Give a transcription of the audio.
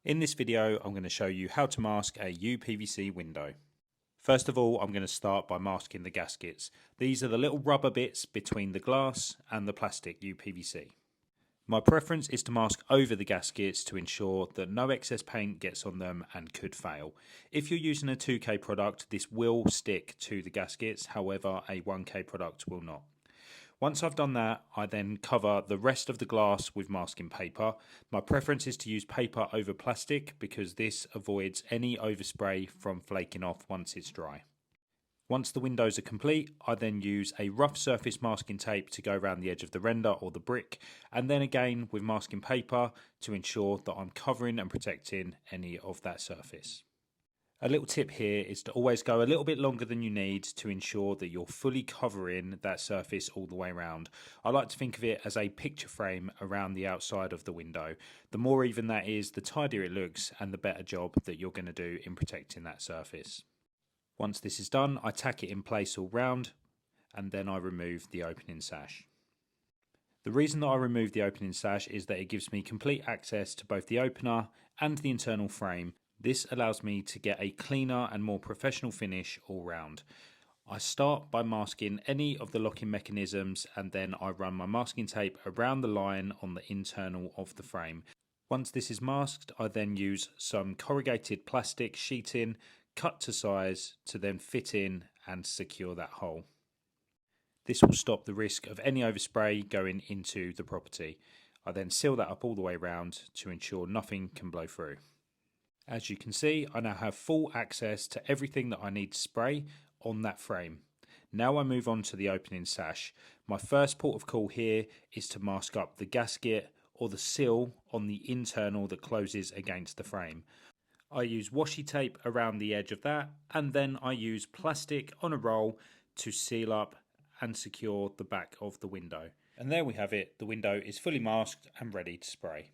In this video, I'm going to show you how to mask a uPVC window. First of all, I'm going to start by masking the gaskets. These are the little rubber bits between the glass and the plastic uPVC. My preference is to mask over the gaskets to ensure that no excess paint gets on them and could fail. If you're using a 2K product, this will stick to the gaskets, however a 1K product will not. Once I've done that, I then cover the rest of the glass with masking paper. My preference is to use paper over plastic because this avoids any overspray from flaking off once it's dry. Once the windows are complete, I then use a rough surface masking tape to go around the edge of the render or the brick, and then again with masking paper to ensure that I'm covering and protecting any of that surface. A little tip here is to always go a little bit longer than you need to ensure that you're fully covering that surface all the way around. I like to think of it as a picture frame around the outside of the window. The more even that is, the tidier it looks and the better job that you're going to do in protecting that surface. Once this is done, I tack it in place all round and then I remove the opening sash. The reason that I remove the opening sash is that it gives me complete access to both the opener and the internal frame. This allows me to get a cleaner and more professional finish all round. I start by masking any of the locking mechanisms and then I run my masking tape around the line on the internal of the frame. Once this is masked, I then use some corrugated plastic sheeting cut to size to then fit in and secure that hole. This will stop the risk of any overspray going into the property. I then seal that up all the way around to ensure nothing can blow through. As you can see, I now have full access to everything that I need to spray on that frame. Now I move on to the opening sash. My first port of call here is to mask up the gasket or the sill on the internal that closes against the frame. I use washi tape around the edge of that, and then I use plastic on a roll to seal up and secure the back of the window. And there we have it, the window is fully masked and ready to spray.